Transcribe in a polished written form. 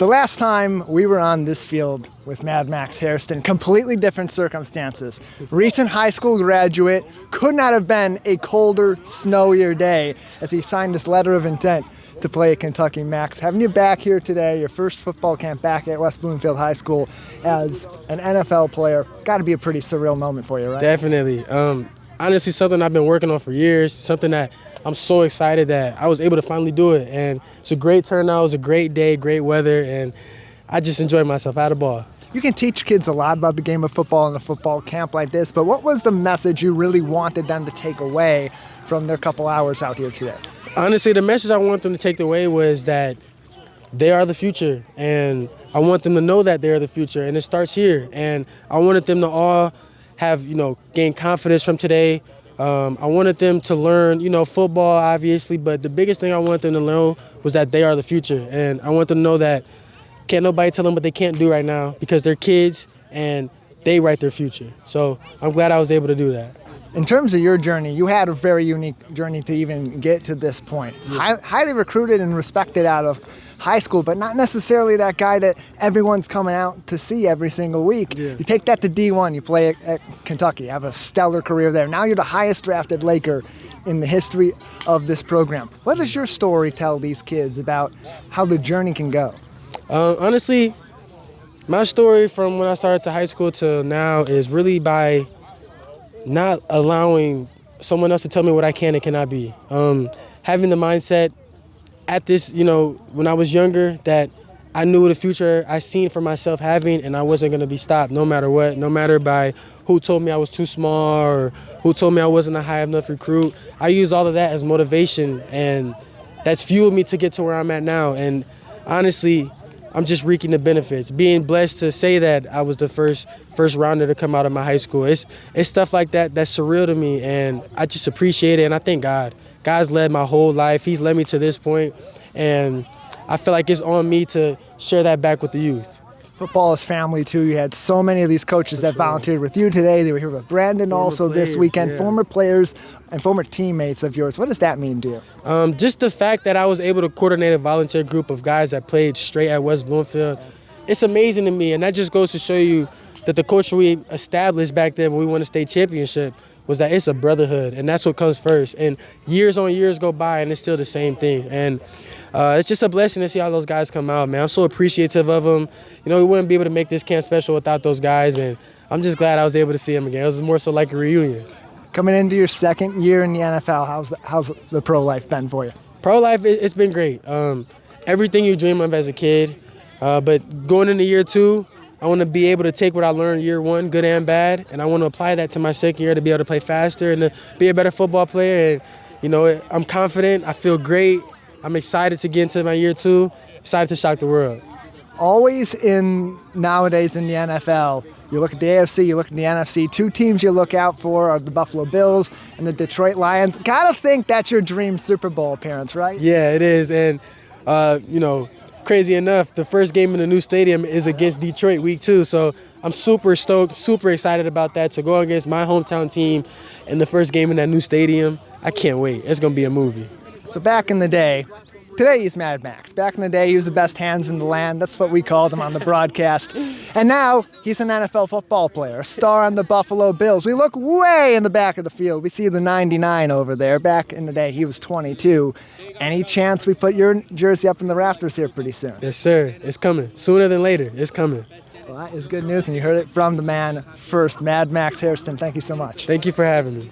The last time we were on this field with Mad Max Hairston, completely different circumstances. Recent high school graduate, could not have been a colder, snowier day as he signed his letter of intent to play at Kentucky. Max, having you back here today, your first football camp back at West Bloomfield High School as an NFL player, got to be a pretty surreal moment for you, right? Definitely. Honestly, something I've been working on for years, something that I'm so excited that I was able to finally do it. And it's a great turnout, it was a great day, great weather, and I just enjoyed myself. I had a ball. You can teach kids a lot about the game of football in a football camp like this, but what was the message you really wanted them to take away from their couple hours out here today? Honestly, the message I want them to take away was that they are the future, and I want them to know that they are the future, and it starts here. And I wanted them to all have, gain confidence from today. I wanted them to learn, football, obviously, but the biggest thing I want them to know was that they are the future. And I want them to know that can't nobody tell them what they can't do right now because they're kids and they write their future. So I'm glad I was able to do that. In terms of your journey, you had a very unique journey to even get to this point. Yeah. Highly recruited and respected out of high school, but not necessarily that guy that everyone's coming out to see every single week. Yeah. You take that to D1, you play at Kentucky, have a stellar career there. Now you're the highest drafted Laker in the history of this program. What does your story tell these kids about how the journey can go? Honestly, my story from when I started to high school to now is really by not allowing someone else to tell me what I can and cannot be. Having the mindset at this, when I was younger, that I knew the future I seen for myself having, and I wasn't going to be stopped no matter what, no matter by who told me I was too small or who told me I wasn't a high enough recruit. I used all of that as motivation, and that's fueled me to get to where I'm at now. And honestly, I'm just reaping the benefits. Being blessed to say that I was the first rounder to come out of my high school. It's stuff like that that's surreal to me, and I just appreciate it, and I thank God. God's led my whole life. He's led me to this point, and I feel like it's on me to share that back with the youth. Football is family, too. You had so many of these coaches that volunteered with you today. They were here with Brandon this weekend. Yeah. Former players and former teammates of yours. What does that mean to you? Just the fact that I was able to coordinate a volunteer group of guys that played straight at West Bloomfield, it's amazing to me. And that just goes to show you that the culture we established back then when we won a state championship was that it's a brotherhood, and that's what comes first. And years on years go by, and it's still the same thing. And it's just a blessing to see all those guys come out, man. I'm so appreciative of them. We wouldn't be able to make this camp special without those guys, and I'm just glad I was able to see them again. It was more so like a reunion. Coming into your second year in the NFL, how's the pro life been for you? Pro life, it's been great. Everything you dream of as a kid, but going into year two, I want to be able to take what I learned year one, good and bad, and I want to apply that to my second year to be able to play faster and to be a better football player. And, I'm confident. I feel great. I'm excited to get into my year two, excited to shock the world. Always nowadays in the NFL, you look at the AFC, you look at the NFC, two teams you look out for are the Buffalo Bills and the Detroit Lions. Gotta think that's your dream Super Bowl appearance, right? Yeah, it is. And, crazy enough, the first game in the new stadium is against Detroit week 2. So I'm super stoked, super excited about that, to go against my hometown team in the first game in that new stadium. I can't wait. It's going to be a movie. So back in the day, today he's Mad Max. Back in the day, he was the best hands in the land. That's what we called him on the broadcast. And now he's an NFL football player, a star on the Buffalo Bills. We look way in the back of the field. We see the 99 over there. Back in the day, he was 22. Any chance we put your jersey up in the rafters here pretty soon? Yes, sir. It's coming. Sooner than later. It's coming. Well, that is good news, and you heard it from the man first, Mad Max Hairston. Thank you so much. Thank you for having me.